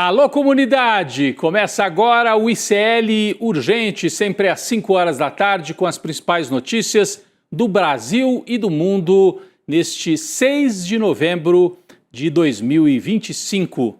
Alô, comunidade! Começa agora o ICL Urgente, sempre às 5 horas da tarde, com as principais notícias do Brasil e do mundo, neste 6 de novembro de 2025.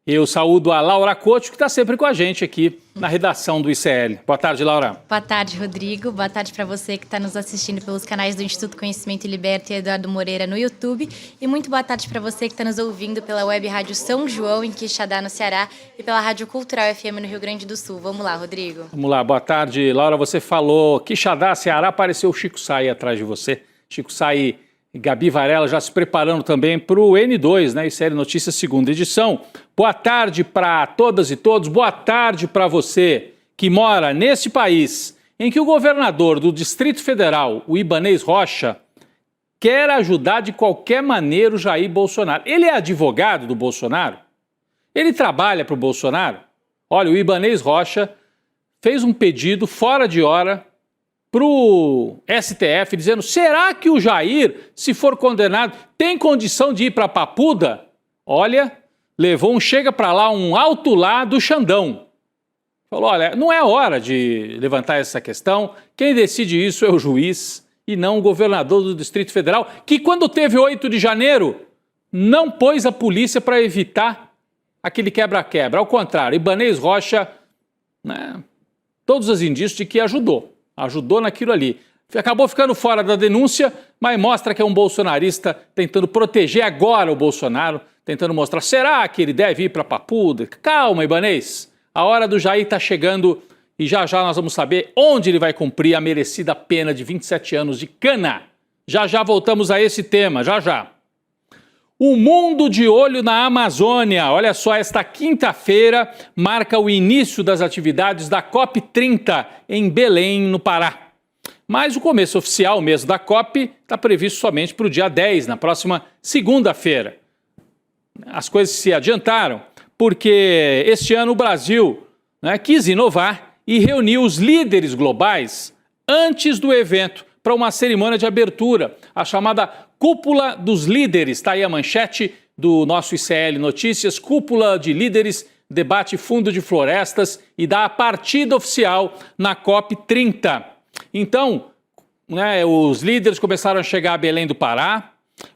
Eu saúdo a Laura Couto, que está sempre com a gente aqui na redação do ICL. Boa tarde, Laura. Boa tarde, Rodrigo. Boa tarde para você que está nos assistindo pelos canais do Instituto Conhecimento e Liberta e Eduardo Moreira no YouTube. E muito boa tarde para você que está nos ouvindo pela Web Rádio São João, em Quixadá, no Ceará, e pela Rádio Cultural FM no Rio Grande do Sul. Vamos lá, Rodrigo. Vamos lá, boa tarde. Laura, você falou Quixadá, Ceará, apareceu o Chico Saí atrás de você. Chico Saí e Gabi Varela já se preparando também para o N2, né? ICL Notícias, segunda edição. Boa tarde para todas e todos. Boa tarde para você que mora nesse país em que o governador do Distrito Federal, o Ibanez Rocha, quer ajudar de qualquer maneira o Jair Bolsonaro. Ele é advogado do Bolsonaro? Ele trabalha para o Bolsonaro? Olha, o Ibanez Rocha fez um pedido fora de hora para o STF, dizendo, será que o Jair, se for condenado, tem condição de ir para Papuda? Olha, levou um chega para lá, um alto lá do Xandão. Falou, olha, não é hora de levantar essa questão, quem decide isso é o juiz e não o governador do Distrito Federal, que quando teve 8 de janeiro, não pôs a polícia para evitar aquele quebra-quebra. Ao contrário, Ibanez Rocha, né, todos os indícios de que ajudou naquilo ali. Acabou ficando fora da denúncia, mas mostra que é um bolsonarista tentando proteger agora o Bolsonaro, tentando mostrar, será que ele deve ir para Papuda? Calma, Ibanez, a hora do Jair está chegando e já já nós vamos saber onde ele vai cumprir a merecida pena de 27 anos de cana. Já já voltamos a esse tema, já já. O mundo de olho na Amazônia. Olha só, esta quinta-feira marca o início das atividades da COP30 em Belém, no Pará. Mas o começo oficial mesmo da COP está previsto somente para o dia 10, na próxima segunda-feira. As coisas se adiantaram porque este ano o Brasil, né, quis inovar e reuniu os líderes globais antes do evento para uma cerimônia de abertura, a chamada Cúpula dos Líderes. Está aí a manchete do nosso ICL Notícias, Cúpula de Líderes, debate fundo de florestas e dá a partida oficial na COP30. Então, né, os líderes começaram a chegar a Belém do Pará.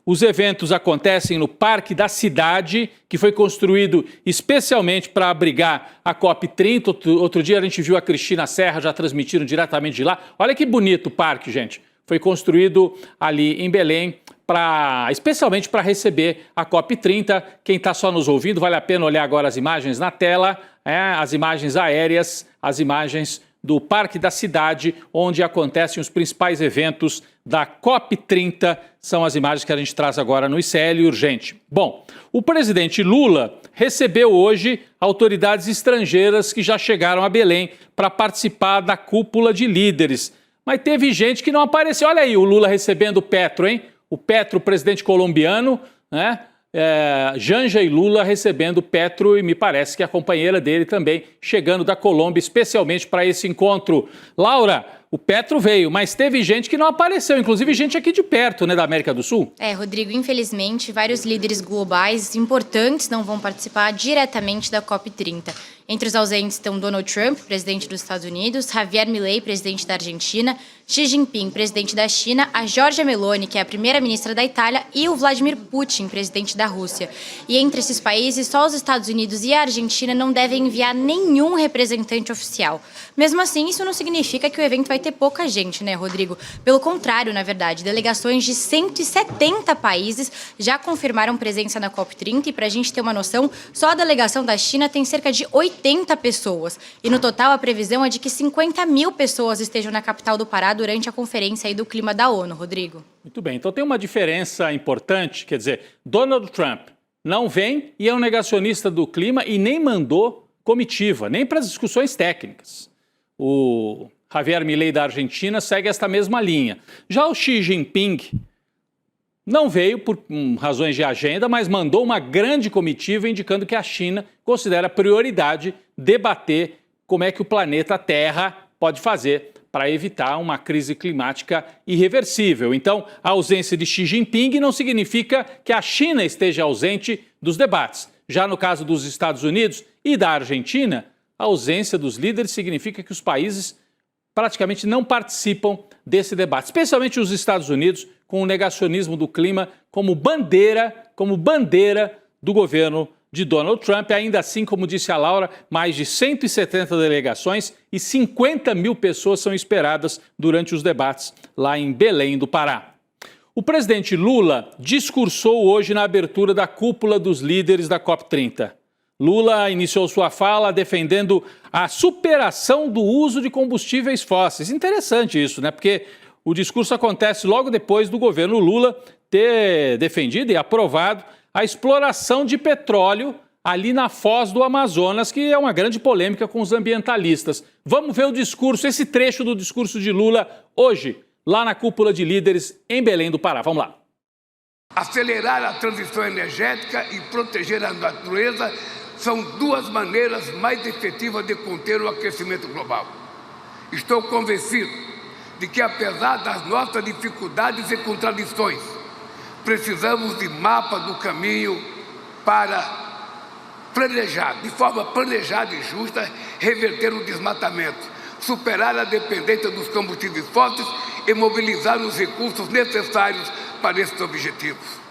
Os eventos acontecem no Parque da Cidade, que foi construído especialmente para abrigar a COP30. Outro dia a gente viu a Cristina Serra já transmitindo diretamente de lá. Olha que bonito o parque, gente. Foi construído ali em Belém, especialmente para receber a COP30. Quem está só nos ouvindo, vale a pena olhar agora as imagens na tela, as imagens aéreas, as imagens do Parque da Cidade, onde acontecem os principais eventos da COP30. São as imagens que a gente traz agora no ICL Urgente. Bom, o presidente Lula recebeu hoje autoridades estrangeiras que já chegaram a Belém para participar da cúpula de líderes. Mas teve gente que não apareceu. Olha aí o Lula recebendo o Petro, hein? O Petro, presidente colombiano, né? Janja e Lula recebendo Petro e me parece que a companheira dele também chegando da Colômbia, especialmente para esse encontro. Laura, o Petro veio, mas teve gente que não apareceu, inclusive gente aqui de perto, né, da América do Sul. Rodrigo, infelizmente, vários líderes globais importantes não vão participar diretamente da COP30. Entre os ausentes estão Donald Trump, presidente dos Estados Unidos, Javier Milei, presidente da Argentina, Xi Jinping, presidente da China, a Giorgia Meloni, que é a primeira-ministra da Itália, e o Vladimir Putin, presidente da Rússia. E entre esses países, só os Estados Unidos e a Argentina não devem enviar nenhum representante oficial. Mesmo assim, isso não significa que o evento vai ter pouca gente, né, Rodrigo? Pelo contrário, na verdade, delegações de 170 países já confirmaram presença na COP30 e, para a gente ter uma noção, só a delegação da China tem cerca de 80 pessoas. E no total, a previsão é de que 50 mil pessoas estejam na capital do Pará durante a conferência aí do clima da ONU, Rodrigo. Muito bem, então tem uma diferença importante, quer dizer, Donald Trump não vem e é um negacionista do clima e nem mandou comitiva, nem para as discussões técnicas. O Javier Milei da Argentina segue esta mesma linha. Já o Xi Jinping não veio por razões de agenda, mas mandou uma grande comitiva indicando que a China considera prioridade debater como é que o planeta Terra pode fazer para evitar uma crise climática irreversível. Então, a ausência de Xi Jinping não significa que a China esteja ausente dos debates. Já no caso dos Estados Unidos e da Argentina, a ausência dos líderes significa que os países praticamente não participam desse debate, especialmente os Estados Unidos, com o negacionismo do clima como bandeira do governo de Donald Trump. Ainda assim, como disse a Laura, mais de 170 delegações e 50 mil pessoas são esperadas durante os debates lá em Belém do Pará. O presidente Lula discursou hoje na abertura da cúpula dos líderes da COP30. Lula iniciou sua fala defendendo a superação do uso de combustíveis fósseis. Interessante isso, né? Porque o discurso acontece logo depois do governo Lula ter defendido e aprovado a exploração de petróleo ali na foz do Amazonas, que é uma grande polêmica com os ambientalistas. Vamos ver o discurso, esse trecho do discurso de Lula hoje, lá na cúpula de líderes em Belém do Pará. Vamos lá. Acelerar a transição energética e proteger a natureza são duas maneiras mais efetivas de conter o aquecimento global. Estou convencido de que, apesar das nossas dificuldades e contradições, precisamos de mapa do caminho para planejar, de forma planejada e justa, reverter o desmatamento, superar a dependência dos combustíveis fósseis e mobilizar os recursos necessários para esses objetivos.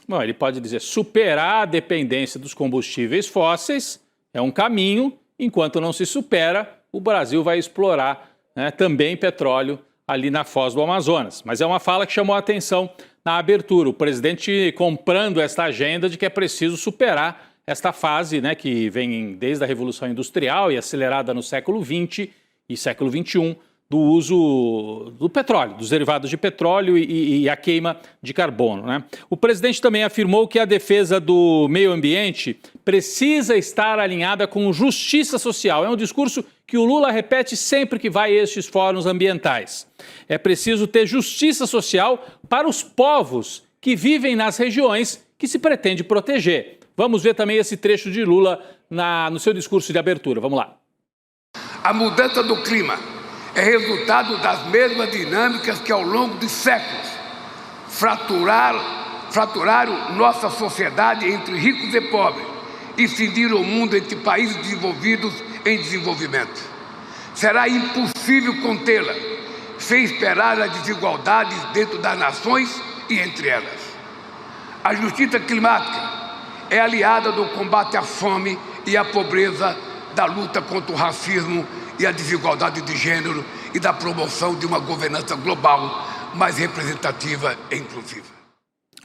Bom, ele pode dizer superar a dependência dos combustíveis fósseis é um caminho, enquanto não se supera, o Brasil vai explorar, né, também petróleo ali na foz do Amazonas. Mas é uma fala que chamou a atenção na abertura. O presidente comprando esta agenda de que é preciso superar esta fase, né, que vem desde a Revolução Industrial e acelerada no século XX e século XXI, do uso do petróleo, dos derivados de petróleo e a queima de carbono, né? O presidente também afirmou que a defesa do meio ambiente precisa estar alinhada com justiça social. É um discurso que o Lula repete sempre que vai a estes fóruns ambientais. É preciso ter justiça social para os povos que vivem nas regiões que se pretende proteger. Vamos ver também esse trecho de Lula no seu discurso de abertura. Vamos lá. A mudança do clima é resultado das mesmas dinâmicas que, ao longo dos séculos, fraturaram nossa sociedade entre ricos e pobres e cindiram o mundo entre países desenvolvidos em desenvolvimento. Será impossível contê-la sem esperar as desigualdades dentro das nações e entre elas. A justiça climática é aliada do combate à fome e à pobreza, da luta contra o racismo e a desigualdade de gênero e da promoção de uma governança global mais representativa e inclusiva.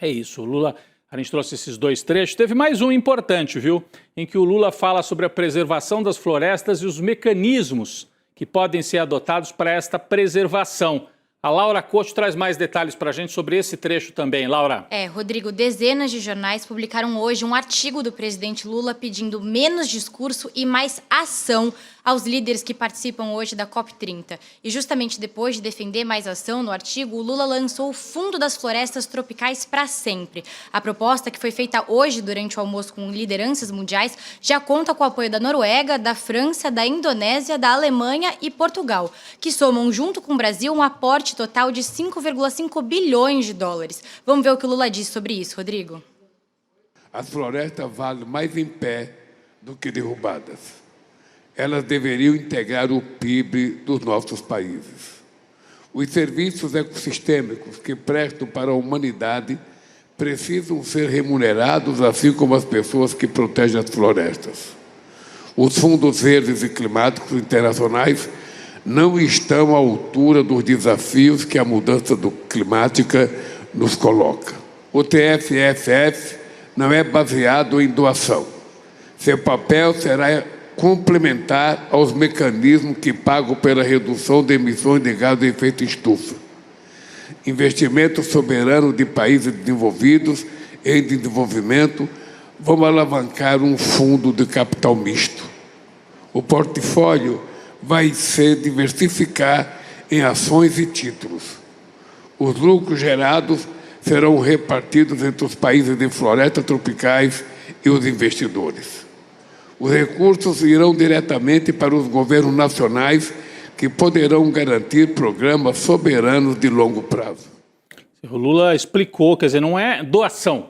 É isso, o Lula, a gente trouxe esses dois trechos. Teve mais um importante, viu? Em que o Lula fala sobre a preservação das florestas e os mecanismos que podem ser adotados para esta preservação. A Laura Couto traz mais detalhes para a gente sobre esse trecho também. Laura. Rodrigo, dezenas de jornais publicaram hoje um artigo do presidente Lula pedindo menos discurso e mais ação aos líderes que participam hoje da COP30. E justamente depois de defender mais ação no artigo, o Lula lançou o Fundo das Florestas Tropicais para Sempre. A proposta, que foi feita hoje durante o almoço com lideranças mundiais, já conta com o apoio da Noruega, da França, da Indonésia, da Alemanha e Portugal, que somam junto com o Brasil um aporte total de 5,5 bilhões de dólares. Vamos ver o que o Lula disse sobre isso, Rodrigo. As florestas valem mais em pé do que derrubadas. Elas deveriam integrar o PIB dos nossos países. Os serviços ecossistêmicos que prestam para a humanidade precisam ser remunerados, assim como as pessoas que protegem as florestas. Os fundos verdes e climáticos internacionais não estão à altura dos desafios que a mudança climática nos coloca. O TFFF não é baseado em doação. Seu papel será complementar aos mecanismos que pagam pela redução de emissões de gás de efeito estufa. Investimento soberano de países desenvolvidos em desenvolvimento vão alavancar um fundo de capital misto. O portfólio vai se diversificar em ações e títulos. Os lucros gerados serão repartidos entre os países de florestas tropicais e os investidores. Os recursos irão diretamente para os governos nacionais, que poderão garantir programas soberanos de longo prazo. O Lula explicou, quer dizer, não é doação.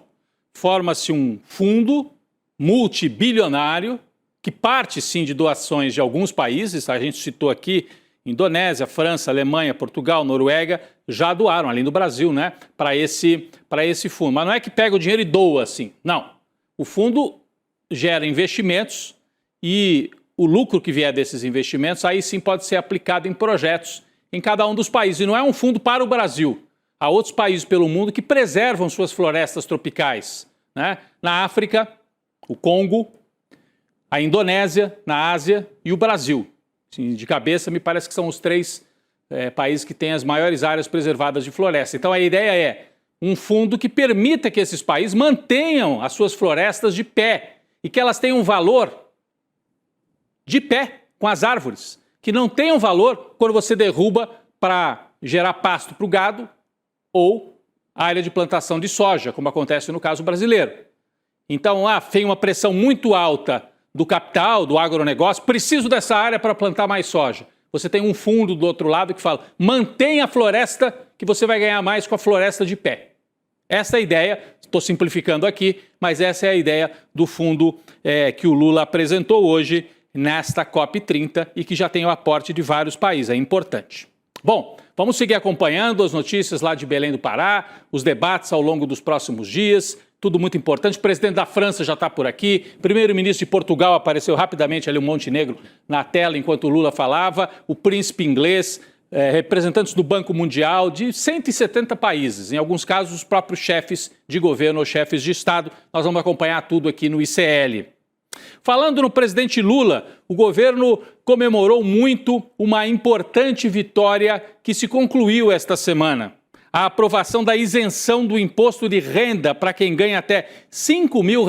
Forma-se um fundo multibilionário, que parte sim de doações de alguns países, a gente citou aqui Indonésia, França, Alemanha, Portugal, Noruega, já doaram, além do Brasil, né, para esse fundo. Mas não é que pega o dinheiro e doa assim, não. O fundo gera investimentos e o lucro que vier desses investimentos aí sim pode ser aplicado em projetos em cada um dos países. E não é um fundo para o Brasil. Há outros países pelo mundo que preservam suas florestas tropicais, né? Na África, o Congo, a Indonésia, na Ásia e o Brasil. De cabeça, me parece que são os três países que têm as maiores áreas preservadas de floresta. Então, a ideia é um fundo que permita que esses países mantenham as suas florestas de pé e que elas tenham valor de pé com as árvores, que não tenham valor quando você derruba para gerar pasto para o gado ou área de plantação de soja, como acontece no caso brasileiro. Então, tem uma pressão muito alta do capital, do agronegócio, preciso dessa área para plantar mais soja. Você tem um fundo do outro lado que fala, mantenha a floresta que você vai ganhar mais com a floresta de pé. Essa é a ideia, estou simplificando aqui, mas essa é a ideia do fundo que o Lula apresentou hoje nesta COP30 e que já tem o aporte de vários países, é importante. Bom, vamos seguir acompanhando as notícias lá de Belém do Pará, os debates ao longo dos próximos dias, tudo muito importante. O presidente da França já está por aqui, primeiro-ministro de Portugal apareceu rapidamente ali, o Montenegro, na tela enquanto o Lula falava, o príncipe inglês, representantes do Banco Mundial de 170 países, em alguns casos os próprios chefes de governo ou chefes de Estado. Nós vamos acompanhar tudo aqui no ICL. Falando no presidente Lula, o governo comemorou muito uma importante vitória que se concluiu esta semana. A aprovação da isenção do imposto de renda para quem ganha até R$5 mil.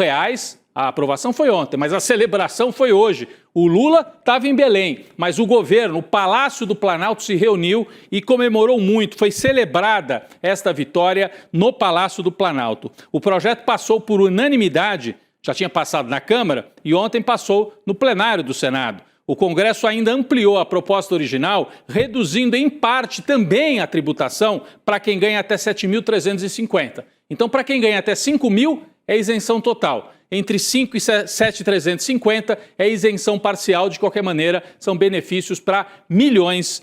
A aprovação foi ontem, mas a celebração foi hoje. O Lula estava em Belém, mas o governo, o Palácio do Planalto se reuniu e comemorou muito. Foi celebrada esta vitória no Palácio do Planalto. O projeto passou por unanimidade, já tinha passado na Câmara e ontem passou no plenário do Senado. O Congresso ainda ampliou a proposta original, reduzindo em parte também a tributação para quem ganha até 7.350. Então, para quem ganha até 5 mil, é isenção total. Entre 5 e 7.350 é isenção parcial. De qualquer maneira, são benefícios para milhões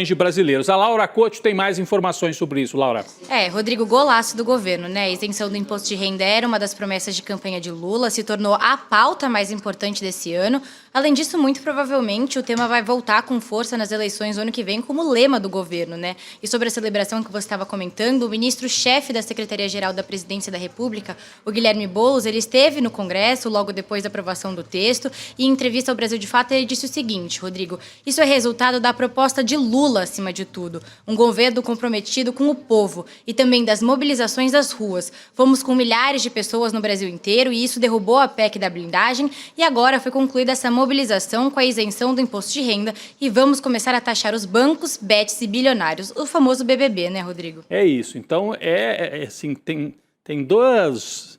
de brasileiros. A Laura Couto tem mais informações sobre isso. Laura. Rodrigo, golaço do governo, né? A isenção do imposto de renda era uma das promessas de campanha de Lula, se tornou a pauta mais importante desse ano. Além disso, muito provavelmente, o tema vai voltar com força nas eleições do ano que vem como lema do governo, né? E sobre a celebração que você estava comentando, o ministro-chefe da Secretaria-Geral da Presidência da República, o Guilherme Boulos, ele esteve no Congresso logo depois da aprovação do texto e em entrevista ao Brasil de Fato ele disse o seguinte, Rodrigo, isso é resultado da proposta de Lula acima de tudo, um governo comprometido com o povo e também das mobilizações das ruas. Fomos com milhares de pessoas no Brasil inteiro e isso derrubou a PEC da blindagem e agora foi concluída essa mobilização com a isenção do imposto de renda e vamos começar a taxar os bancos, bets e bilionários, o famoso BBB, né, Rodrigo? É isso, então assim, tem duas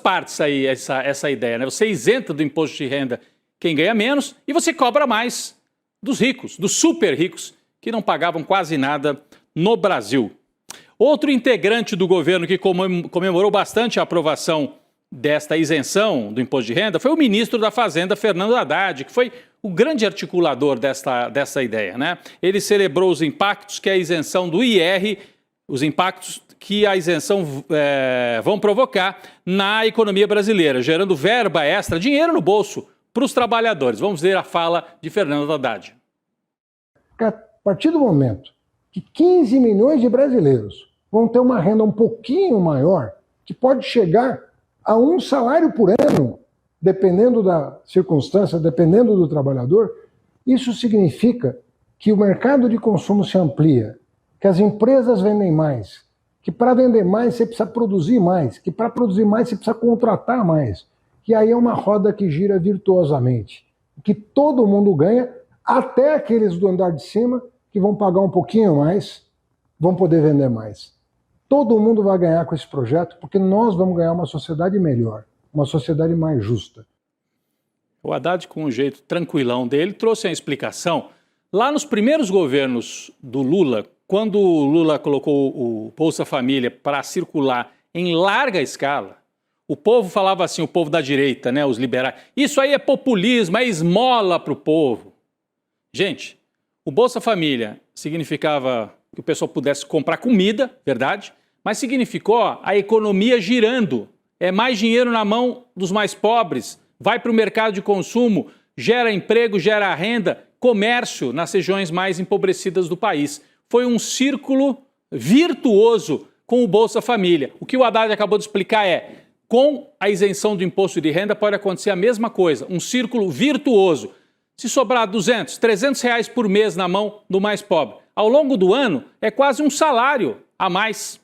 partes aí essa ideia, né? Você isenta do imposto de renda quem ganha menos e você cobra mais dos ricos, dos super ricos, que não pagavam quase nada no Brasil. Outro integrante do governo que comemorou bastante a aprovação desta isenção do imposto de renda foi o ministro da Fazenda, Fernando Haddad, que foi o grande articulador dessa ideia, né? Ele celebrou os impactos que a isenção do IR, os impactos que a isenção vão provocar na economia brasileira, gerando verba extra, dinheiro no bolso para os trabalhadores. Vamos ver a fala de Fernando Haddad. A partir do momento que 15 milhões de brasileiros vão ter uma renda um pouquinho maior, que pode chegar a um salário por ano, dependendo da circunstância, dependendo do trabalhador, isso significa que o mercado de consumo se amplia, que as empresas vendem mais, que para vender mais você precisa produzir mais, que para produzir mais você precisa contratar mais, que aí é uma roda que gira virtuosamente, que todo mundo ganha, até aqueles do andar de cima que vão pagar um pouquinho mais, vão poder vender mais. Todo mundo vai ganhar com esse projeto, porque nós vamos ganhar uma sociedade melhor, uma sociedade mais justa. O Haddad, com um jeito tranquilão dele, trouxe a explicação. Lá nos primeiros governos do Lula, quando o Lula colocou o Bolsa Família para circular em larga escala, O povo falava assim, o povo da direita, né, os liberais. Isso aí é populismo, é esmola para o povo. Gente, o Bolsa Família significava que o pessoal pudesse comprar comida, verdade? Mas significou a economia girando. É mais dinheiro na mão dos mais pobres, vai para o mercado de consumo, gera emprego, gera renda, comércio nas regiões mais empobrecidas do país. Foi um círculo virtuoso com o Bolsa Família. O que o Haddad acabou de explicar é, com a isenção do imposto de renda pode acontecer a mesma coisa, um círculo virtuoso. Se sobrar 200, 300 reais por mês na mão do mais pobre, ao longo do ano é quase um salário a mais,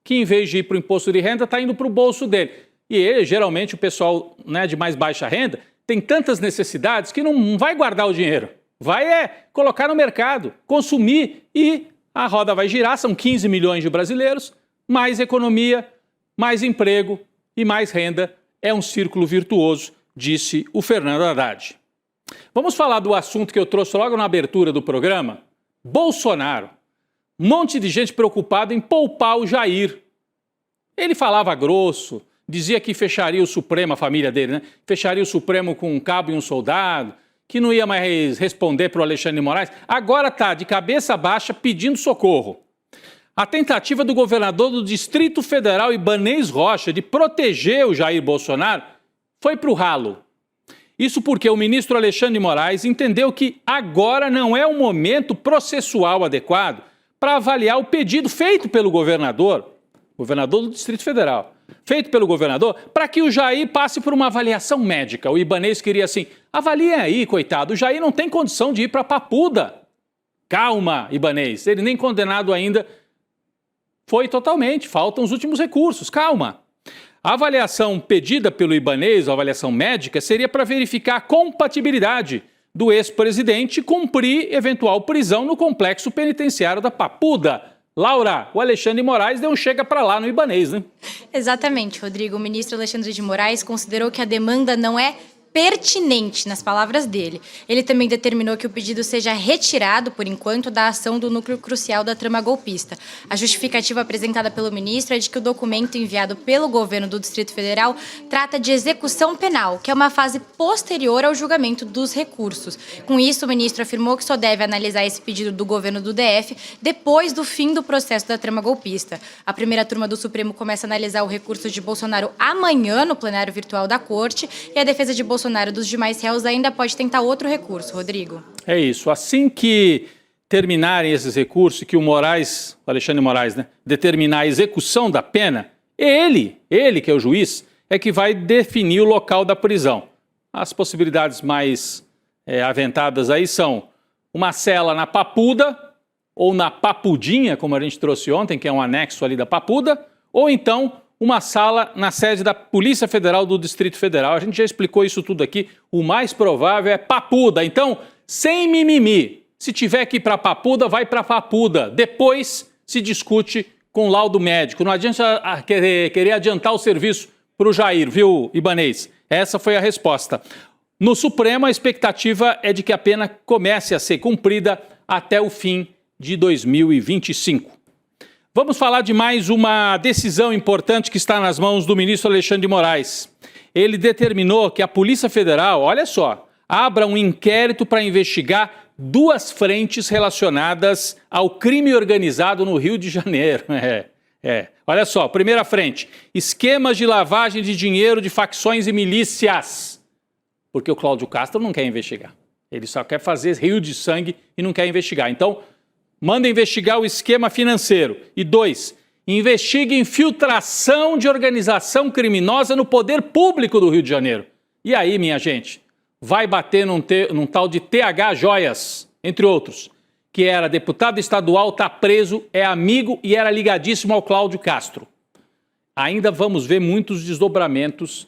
que em vez de ir para o imposto de renda está indo para o bolso dele. E ele, geralmente o pessoal, né, de mais baixa renda tem tantas necessidades que não vai guardar o dinheiro. Vai colocar no mercado, consumir e a roda vai girar. São 15 milhões de brasileiros, mais economia, mais emprego e mais renda. É um círculo virtuoso, disse o Fernando Haddad. Vamos falar do assunto que eu trouxe logo na abertura do programa? Bolsonaro. Um monte de gente preocupada em poupar o Jair. Ele falava grosso, dizia que fecharia o Supremo, a família dele, né? Fecharia o Supremo com um cabo e um soldado, que não ia mais responder para o Alexandre de Moraes. Agora está de cabeça baixa pedindo socorro. A tentativa do governador do Distrito Federal, Ibanez Rocha, de proteger o Jair Bolsonaro foi para o ralo. Isso porque o ministro Alexandre de Moraes entendeu que agora não é o momento processual adequado para avaliar o pedido feito pelo governador do Distrito Federal, feito pelo governador, para que o Jair passe por uma avaliação médica. O Ibanez queria assim, avaliem aí, coitado, o Jair não tem condição de ir para Papuda. Calma, Ibanez, ele nem condenado ainda foi totalmente, faltam os últimos recursos, calma. A avaliação pedida pelo Ibanez, a avaliação médica, seria para verificar a compatibilidade do ex-presidente cumprir eventual prisão no complexo penitenciário da Papuda. Laura, o Alexandre de Moraes deu um chega para lá no Ibanez, né? Exatamente, Rodrigo. O ministro Alexandre de Moraes considerou que a demanda não é pertinente, nas palavras dele. Ele também determinou que o pedido seja retirado, por enquanto, da ação do núcleo crucial da trama golpista. A justificativa apresentada pelo ministro é de que o documento enviado pelo governo do Distrito Federal trata de execução penal, que é uma fase posterior ao julgamento dos recursos. Com isso, o ministro afirmou que só deve analisar esse pedido do governo do DF depois do fim do processo da trama golpista. A primeira turma do Supremo começa a analisar o recurso de Bolsonaro amanhã no plenário virtual da Corte e a defesa de Bolsonaro dos demais réus ainda pode tentar outro recurso, Rodrigo. É isso. Assim que terminarem esses recursos, que o Moraes, o Alexandre de Moraes, né, determinar a execução da pena, ele que é o juiz, é que vai definir o local da prisão. As possibilidades mais aventadas aí são uma cela na Papuda, ou na Papudinha, como a gente trouxe ontem, que é um anexo ali da Papuda, ou então uma sala na sede da Polícia Federal do Distrito Federal. A gente já explicou isso tudo aqui. O mais provável é Papuda. Então, sem mimimi. Se tiver que ir para Papuda, vai para Papuda. Depois se discute com laudo médico. Não adianta querer adiantar o serviço para o Jair, viu, Ibanez? Essa foi a resposta. No Supremo, a expectativa é de que a pena comece a ser cumprida até o fim de 2025. Vamos falar de mais uma decisão importante que está nas mãos do ministro Alexandre de Moraes. Ele determinou que a Polícia Federal, olha só, abra um inquérito para investigar 2 frentes relacionadas ao crime organizado no Rio de Janeiro. Olha só, primeira frente, esquemas de lavagem de dinheiro de facções e milícias. Porque o Cláudio Castro não quer investigar. Ele só quer fazer rio de sangue e não quer investigar. Então, manda investigar o esquema financeiro. E 2, investigue infiltração de organização criminosa no poder público do Rio de Janeiro. E aí, minha gente, vai bater num tal de TH Joias, entre outros, que era deputado estadual, está preso, é amigo e era ligadíssimo ao Cláudio Castro. Ainda vamos ver muitos desdobramentos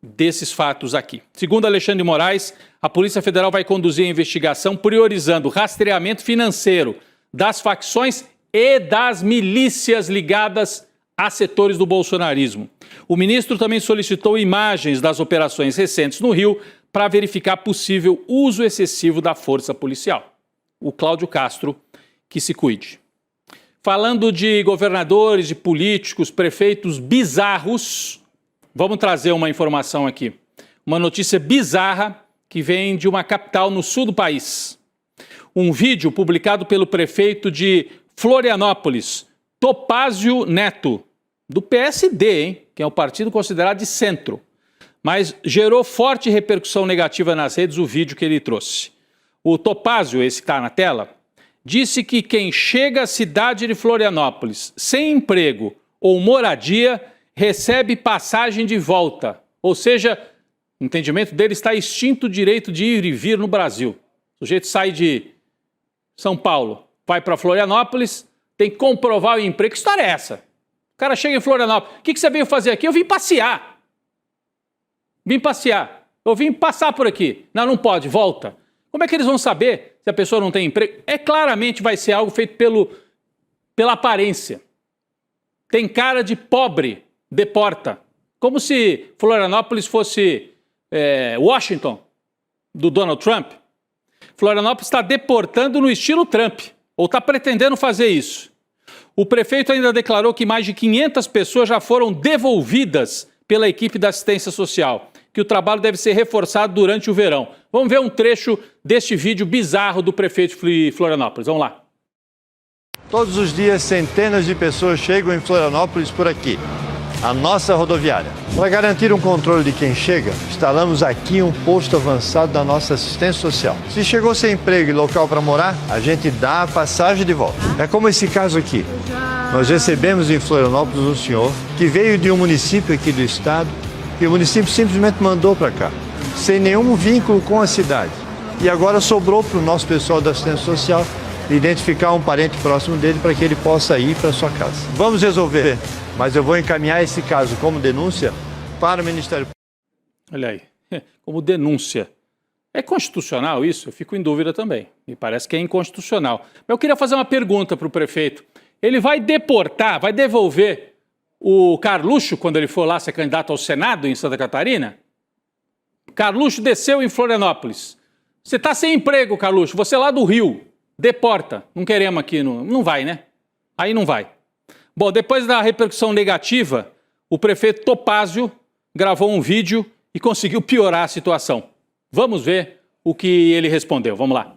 desses fatos aqui. Segundo Alexandre de Moraes, a Polícia Federal vai conduzir a investigação priorizando rastreamento financeiro das facções e das milícias ligadas a setores do bolsonarismo. O ministro também solicitou imagens das operações recentes no Rio para verificar possível uso excessivo da força policial. O Cláudio Castro que se cuide. Falando de governadores, de políticos, prefeitos bizarros, Vamos trazer uma informação aqui. Uma notícia bizarra que vem de uma capital no sul do país. Um vídeo publicado pelo prefeito de Florianópolis, Topázio Neto, do PSD, hein? Que é um partido considerado de centro. Mas gerou forte repercussão negativa nas redes o vídeo que ele trouxe. O Topázio, esse que está na tela, disse que quem chega à cidade de Florianópolis sem emprego ou moradia recebe passagem de volta. Ou seja, o entendimento dele está extinto o direito de ir e vir no Brasil. O sujeito sai de São Paulo, vai para Florianópolis, tem que comprovar o emprego. Que história é essa? O cara chega em Florianópolis. O que você veio fazer aqui? Eu vim passear. Vim passear. Eu vim passar por aqui. Não, não pode. Volta. Como é que eles vão saber se a pessoa não tem emprego? Claramente vai ser algo feito pela aparência. Tem cara de pobre, deporta. Como se Florianópolis fosse Washington, do Donald Trump. Florianópolis está deportando no estilo Trump, ou está pretendendo fazer isso. O prefeito ainda declarou que mais de 500 pessoas já foram devolvidas pela equipe da assistência social, que o trabalho deve ser reforçado durante o verão. Vamos ver um trecho deste vídeo bizarro do prefeito de Florianópolis. Vamos lá. Todos os dias, centenas de pessoas chegam em Florianópolis por aqui, a nossa rodoviária. Para garantir um controle de quem chega, instalamos aqui um posto avançado da nossa assistência social. Se chegou sem emprego e local para morar, a gente dá a passagem de volta. É como esse caso aqui. Nós recebemos em Florianópolis um senhor que veio de um município aqui do estado e o município simplesmente mandou para cá, sem nenhum vínculo com a cidade. E agora sobrou para o nosso pessoal da assistência social identificar um parente próximo dele para que ele possa ir para sua casa. Vamos resolver, mas eu vou encaminhar esse caso como denúncia para o Ministério Público. Olha aí, como denúncia. É constitucional isso? Eu fico em dúvida também. Me parece que é inconstitucional. Mas eu queria fazer uma pergunta para o prefeito. Ele vai deportar, vai devolver o Carluxo quando ele for lá ser candidato ao Senado em Santa Catarina? Carluxo desceu em Florianópolis. Você está sem emprego, Carluxo, você é lá do Rio. Deporta. Não queremos aqui. Não vai, né? Aí não vai. Bom, depois da repercussão negativa, o prefeito Topázio gravou um vídeo e conseguiu piorar a situação. Vamos ver o que ele respondeu. Vamos lá.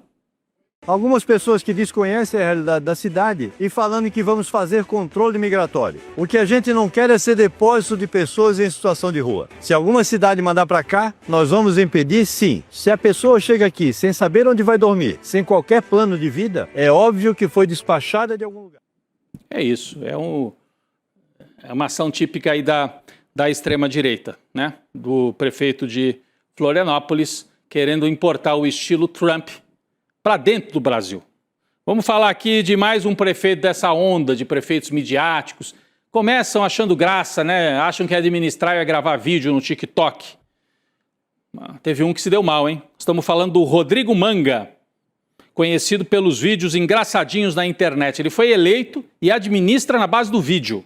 Algumas pessoas que desconhecem a realidade da cidade e falando que vamos fazer controle migratório. O que a gente não quer é ser depósito de pessoas em situação de rua. Se alguma cidade mandar para cá, nós vamos impedir, sim. Se a pessoa chega aqui sem saber onde vai dormir, sem qualquer plano de vida, é óbvio que foi despachada de algum lugar. É isso, é uma ação típica aí da extrema-direita, né? Do prefeito de Florianópolis querendo importar o estilo Trump para dentro do Brasil. Vamos falar aqui de mais um prefeito dessa onda de prefeitos midiáticos. Começam achando graça, né? Acham que administrar é gravar vídeo no TikTok. Teve um que se deu mal, hein? Estamos falando do Rodrigo Manga, conhecido pelos vídeos engraçadinhos na internet. Ele foi eleito e administra na base do vídeo.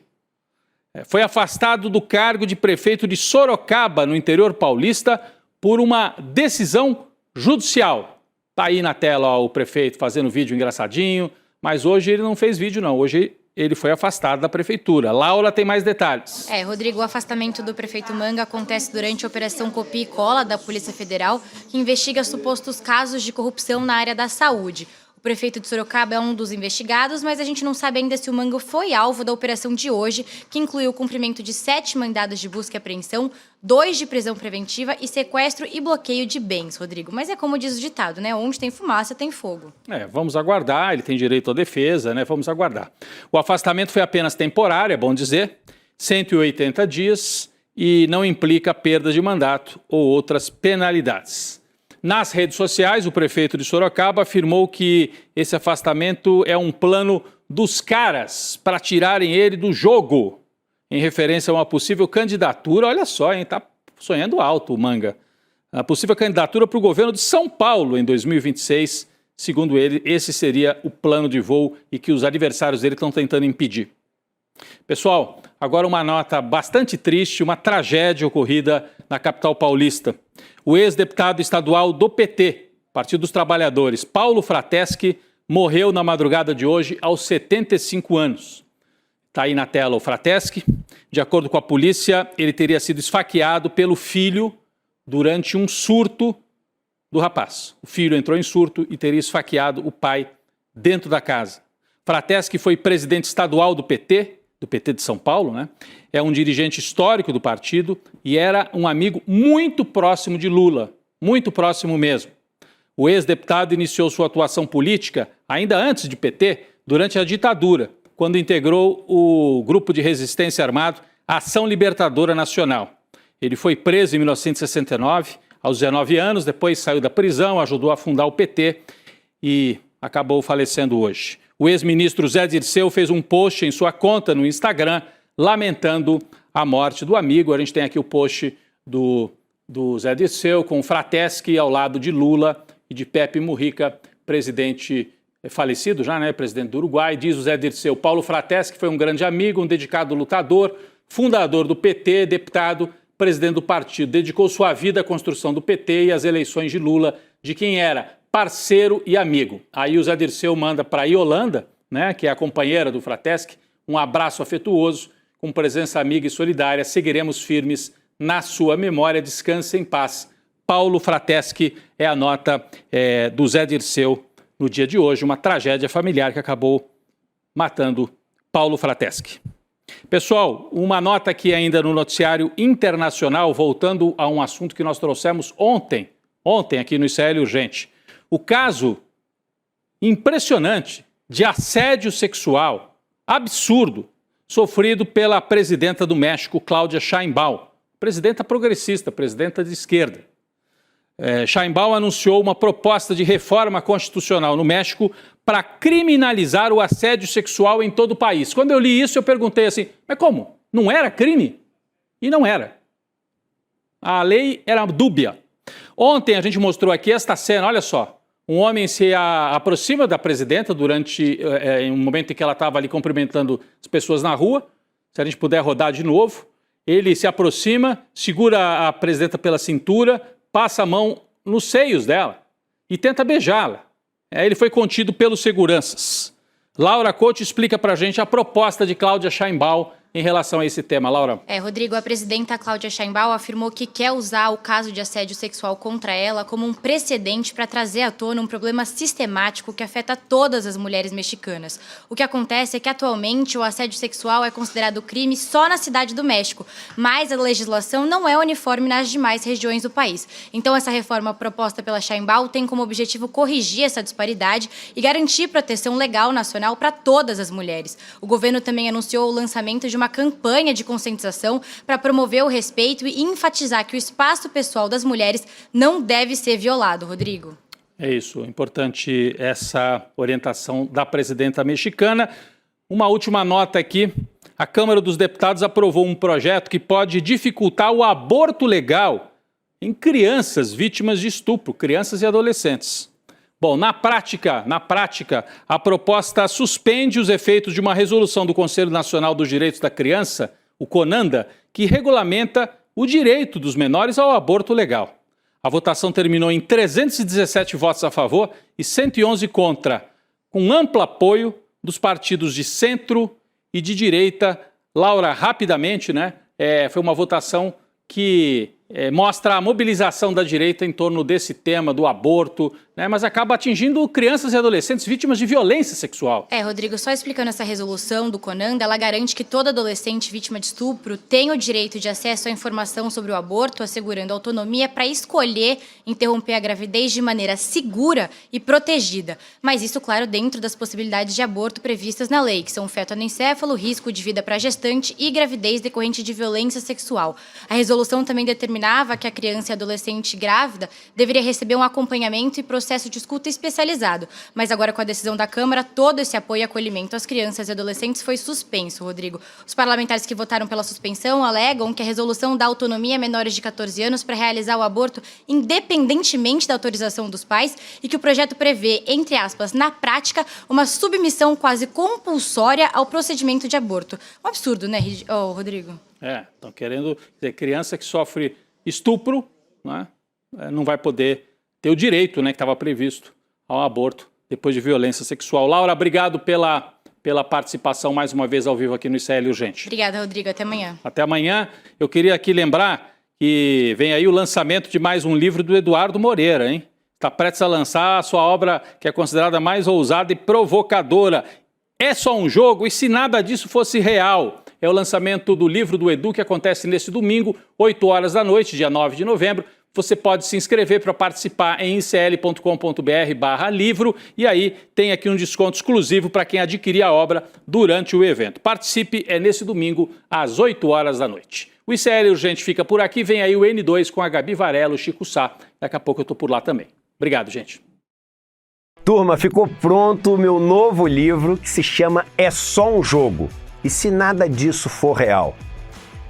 Foi afastado do cargo de prefeito de Sorocaba, no interior paulista, por uma decisão judicial. Está aí na tela ó, o prefeito fazendo vídeo engraçadinho, mas hoje ele não fez vídeo não, hoje ele foi afastado da prefeitura. Laura tem mais detalhes. Rodrigo, o afastamento do prefeito Manga acontece durante a Operação Copia e Cola da Polícia Federal, que investiga supostos casos de corrupção na área da saúde. O prefeito de Sorocaba é um dos investigados, mas a gente não sabe ainda se o Manga foi alvo da operação de hoje, que incluiu o cumprimento de 7 mandados de busca e apreensão, 2 de prisão preventiva e sequestro e bloqueio de bens, Rodrigo. Mas é como diz o ditado, né? Onde tem fumaça, tem fogo. Vamos aguardar, ele tem direito à defesa, né? Vamos aguardar. O afastamento foi apenas temporário, é bom dizer, 180 dias e não implica perda de mandato ou outras penalidades. Nas redes sociais, o prefeito de Sorocaba afirmou que esse afastamento é um plano dos caras para tirarem ele do jogo, em referência a uma possível candidatura. Olha só, hein? Tá sonhando alto o Manga. A possível candidatura para o governo de São Paulo em 2026. Segundo ele, esse seria o plano de voo e que os adversários dele estão tentando impedir. Pessoal, agora uma nota bastante triste, uma tragédia ocorrida na capital paulista. O ex-deputado estadual do PT, Partido dos Trabalhadores, Paulo Frateschi, morreu na madrugada de hoje aos 75 anos. Está aí na tela o Frateschi. De acordo com a polícia, ele teria sido esfaqueado pelo filho durante um surto do rapaz. O filho entrou em surto e teria esfaqueado o pai dentro da casa. Frateschi foi presidente estadual do PT de São Paulo, né? É um dirigente histórico do partido e era um amigo muito próximo de Lula, muito próximo mesmo. O ex-deputado iniciou sua atuação política ainda antes de PT, durante a ditadura, quando integrou o grupo de resistência armado Ação Libertadora Nacional. Ele foi preso em 1969, aos 19 anos, depois saiu da prisão, ajudou a fundar o PT e acabou falecendo hoje. O ex-ministro Zé Dirceu fez um post em sua conta no Instagram lamentando a morte do amigo. A gente tem aqui o post do Zé Dirceu com o Frateschi ao lado de Lula e de Pepe Mujica, presidente falecido já, né, presidente do Uruguai. Diz o Zé Dirceu: Paulo Frateschi foi um grande amigo, um dedicado lutador, fundador do PT, deputado, presidente do partido. Dedicou sua vida à construção do PT e às eleições de Lula, de quem era parceiro e amigo. Aí o Zé Dirceu manda para a Yolanda, né, que é a companheira do Frateschi, um abraço afetuoso, com presença amiga e solidária. Seguiremos firmes na sua memória. Descanse em paz. Paulo Frateschi é a nota do Zé Dirceu no dia de hoje. Uma tragédia familiar que acabou matando Paulo Frateschi. Pessoal, uma nota aqui ainda no noticiário internacional, voltando a um assunto que nós trouxemos ontem aqui no ICL Urgente. O caso impressionante de assédio sexual, absurdo, sofrido pela presidenta do México, Cláudia Sheinbaum, presidenta progressista, presidenta de esquerda. Sheinbaum anunciou uma proposta de reforma constitucional no México para criminalizar o assédio sexual em todo o país. Quando eu li isso, eu perguntei assim, mas como? Não era crime? E não era. A lei era dúbia. Ontem a gente mostrou aqui esta cena, olha só. Um homem se aproxima da presidenta durante um momento em que ela estava ali cumprimentando as pessoas na rua. Se a gente puder rodar de novo. Ele se aproxima, segura a presidenta pela cintura, passa a mão nos seios dela e tenta beijá-la. Ele foi contido pelos seguranças. Laura Couto explica para a gente a proposta de Cláudia Sheinbaum em relação a esse tema. Laura. Rodrigo, a presidenta Cláudia Sheinbaum afirmou que quer usar o caso de assédio sexual contra ela como um precedente para trazer à tona um problema sistemático que afeta todas as mulheres mexicanas. O que acontece é que atualmente o assédio sexual é considerado crime só na Cidade do México, mas a legislação não é uniforme nas demais regiões do país. Então essa reforma proposta pela Sheinbaum tem como objetivo corrigir essa disparidade e garantir proteção legal nacional para todas as mulheres. O governo também anunciou o lançamento de uma campanha de conscientização para promover o respeito e enfatizar que o espaço pessoal das mulheres não deve ser violado, Rodrigo. É isso, importante essa orientação da presidenta mexicana. Uma última nota aqui, a Câmara dos Deputados aprovou um projeto que pode dificultar o aborto legal em crianças vítimas de estupro, crianças e adolescentes. Bom, na prática, a proposta suspende os efeitos de uma resolução do Conselho Nacional dos Direitos da Criança, o CONANDA, que regulamenta o direito dos menores ao aborto legal. A votação terminou em 317 votos a favor e 111 contra, com amplo apoio dos partidos de centro e de direita. Laura, rapidamente, né? Foi uma votação que mostra a mobilização da direita em torno desse tema do aborto, né, mas acaba atingindo crianças e adolescentes vítimas de violência sexual. Rodrigo, só explicando essa resolução do CONANDA, ela garante que toda adolescente vítima de estupro tem o direito de acesso à informação sobre o aborto, assegurando autonomia para escolher interromper a gravidez de maneira segura e protegida. Mas isso, claro, dentro das possibilidades de aborto previstas na lei, que são feto anencefalo, risco de vida para gestante e gravidez decorrente de violência sexual. A resolução também determinava que a criança e adolescente grávida deveria receber um acompanhamento e processo de escuta especializado. Mas agora, com a decisão da Câmara, todo esse apoio e acolhimento às crianças e adolescentes foi suspenso, Rodrigo. Os parlamentares que votaram pela suspensão alegam que a resolução dá autonomia a menores de 14 anos para realizar o aborto independentemente da autorização dos pais e que o projeto prevê, entre aspas, na prática, uma submissão quase compulsória ao procedimento de aborto. Um absurdo, né, Rodrigo? Estão querendo dizer, criança que sofre estupro, né, não vai poder ter o direito, né, que estava previsto ao aborto depois de violência sexual. Laura, obrigado pela pela participação mais uma vez ao vivo aqui no ICL Urgente. Obrigada, Rodrigo. Até amanhã. Até amanhã. Eu queria aqui lembrar que vem aí o lançamento de mais um livro do Eduardo Moreira, hein? Está prestes a lançar a sua obra que é considerada mais ousada e provocadora. É só um jogo? E se nada disso fosse real? É o lançamento do livro do Edu que acontece neste domingo, 8 horas da noite, dia 9 de novembro. Você pode se inscrever para participar em icl.com.br/livro e aí tem aqui um desconto exclusivo para quem adquirir a obra durante o evento. Participe, é nesse domingo, às 8 horas da noite. O ICL Urgente fica por aqui, vem aí o N2 com a Gabi Varela, o Chico Sá. Daqui a pouco eu estou por lá também. Obrigado, gente. Turma, ficou pronto o meu novo livro que se chama É Só um Jogo. E se nada disso for real?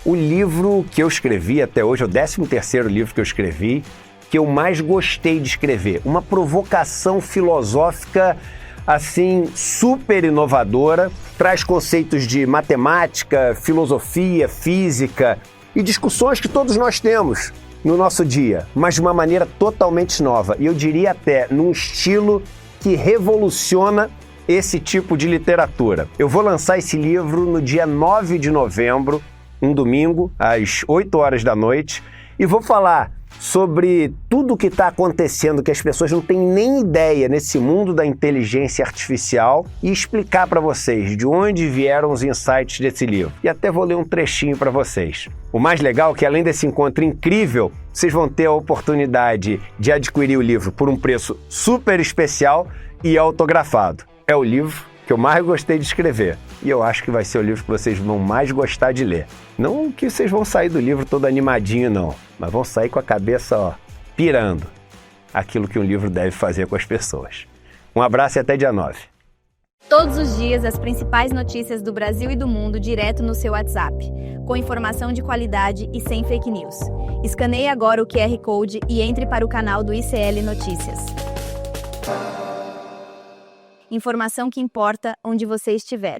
O livro que eu escrevi até hoje, é o 13º livro que eu escrevi, que eu mais gostei de escrever. Uma provocação filosófica, assim, super inovadora, traz conceitos de matemática, filosofia, física e discussões que todos nós temos no nosso dia, mas de uma maneira totalmente nova. E eu diria até num estilo que revoluciona esse tipo de literatura. Eu vou lançar esse livro no dia 9 de novembro, um domingo, às 8 horas da noite, e vou falar sobre tudo o que está acontecendo, que as pessoas não têm nem ideia nesse mundo da inteligência artificial, e explicar para vocês de onde vieram os insights desse livro. E até vou ler um trechinho para vocês. O mais legal é que, além desse encontro incrível, vocês vão ter a oportunidade de adquirir o livro por um preço super especial e autografado. É o livro que eu mais gostei de escrever. E eu acho que vai ser o livro que vocês vão mais gostar de ler. Não que vocês vão sair do livro todo animadinho, não. Mas vão sair com a cabeça, ó, pirando. Aquilo que um livro deve fazer com as pessoas. Um abraço e até dia 9. Todos os dias, as principais notícias do Brasil e do mundo direto no seu WhatsApp. Com informação de qualidade e sem fake news. Escaneie agora o QR Code e entre para o canal do ICL Notícias. Informação que importa onde você estiver.